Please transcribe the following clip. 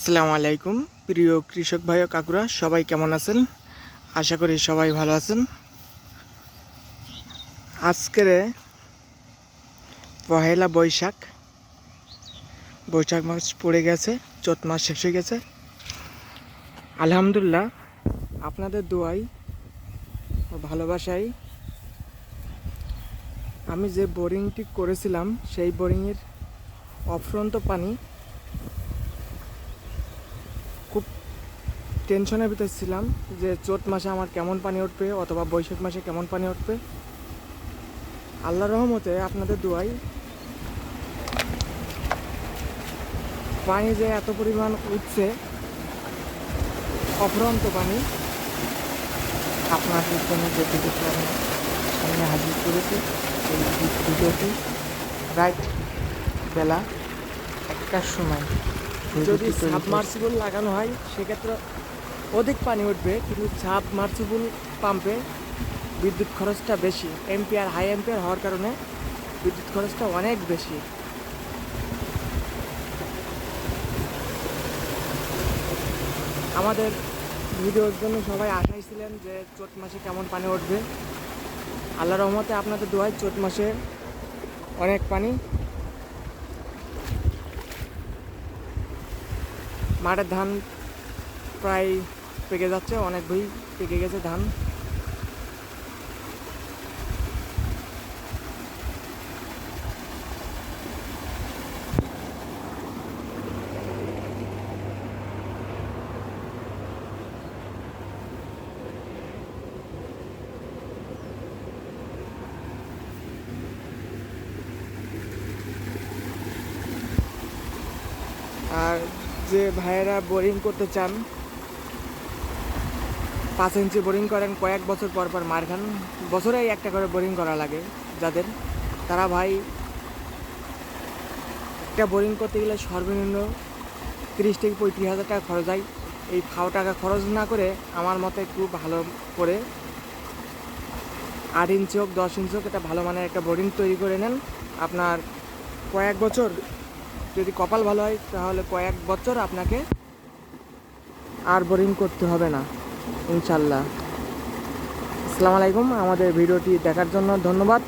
আসসালামু আলাইকুম প্রিয় কৃষক ভাই ও কাকুরা, সবাই কেমন আছেন? আশা করি সবাই ভালো আছেন। আজকের পহেলা বৈশাখ মাস পড়ে গেছে, চৈত মাস শেষ হয়ে গেছে। আলহামদুলিল্লাহ, আপনাদের দোয়াই ও ভালোবাসায় আমি যে বোরিংটি করেছিলাম সেই বোরিংয়ের অফুরন্ত পানি, খুব টেনশনের ভিতরে ছিলাম যে চৈত মাসে আমার কেমন পানি উঠবে অথবা বৈশাখ মাসে কেমন পানি উঠবে। আল্লাহর রহমতে আপনাদের দোয়াই পানি যে এত পরিমাণ উঠছে, অফুরন্ত পানি, আপনাদের জন্য যে ভিডিওটি আমি হাজির করেছি এই ভিডিওটি রাইট বেলা 1টার সময়। যদি সাবমার্সিবল লাগানো হয় সেক্ষেত্রে অধিক পানি উঠবে, কিন্তু সাবমার্সিবল পাম্পে বিদ্যুৎ খরচটা বেশি, এম্পিয়ার হাই এম্পিয়ার হওয়ার কারণে বিদ্যুৎ খরচটা অনেক বেশি। আমাদের ভিডিওর জন্য সবাই আশাই ছিলেন যে চৈত মাসে কেমন পানি উঠবে। আল্লাহর রহমতে আপনাদের দোয়ায় চৈত মাসে অনেক পানি। মাঠের ধান প্রায় পেকে যাচ্ছে, অনেক ভুঁই পেকে গেছে ধান। আর যে ভাইয়েরা বোরিং করতে চান, 5 ইঞ্চি বোরিং করেন, কয়েক বছর পর পর মার খান, বছরেই একটা করে বোরিং করা লাগে যাদের, তারা ভাই একটা বোরিং করতে গেলে সর্বনিম্ন 30 থেকে 35 হাজার টাকা খরচ হয়। এই ফাও টাকা খরচ না করে আমার মতে একটু ভালো করে 8 ইঞ্চি হোক 10 ইঞ্চি হোক একটা ভালো মানের একটা বোরিং তৈরি করে নেন। আপনার কয়েক বছর, যদি কপাল ভালো হয় তাহলে কয়েক বছর আপনাকে আর বোরিং করতে হবে না ইনশাল্লাহ। আসসালামু আলাইকুম। আমাদের ভিডিওটি দেখার জন্য ধন্যবাদ।